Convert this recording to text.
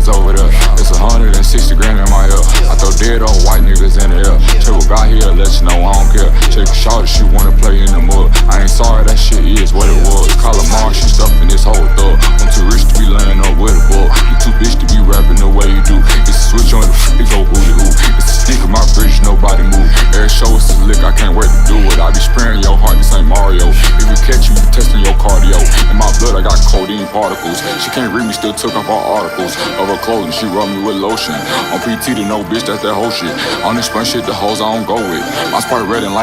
niggas over there. It's 160 grand in my ear. I throw dead old white niggas in the air. Check what God here, let you know I don't care. Check the shot, she wanna play in the mud. I ain't sorry, that shit is what it was. Call her Mars, she stuffing this whole thug. I'm too rich to be laying up with a book. You too bitch to be rapping the way you do. It's a switch on the it go hooty hoo. It's a stick in my bridge, nobody move. Every show is a lick, I can't wait to do it. I be spraying your heart, this ain't Mario. If we catch you, testing your cardio. In my blood, I got codeine particles. She can't read me, still took off all articles of her clothing. She rub me with lotion. On PT to no bitch, that's that whole shit. On this fun shit, the hoes I don't go with. My Sprite red and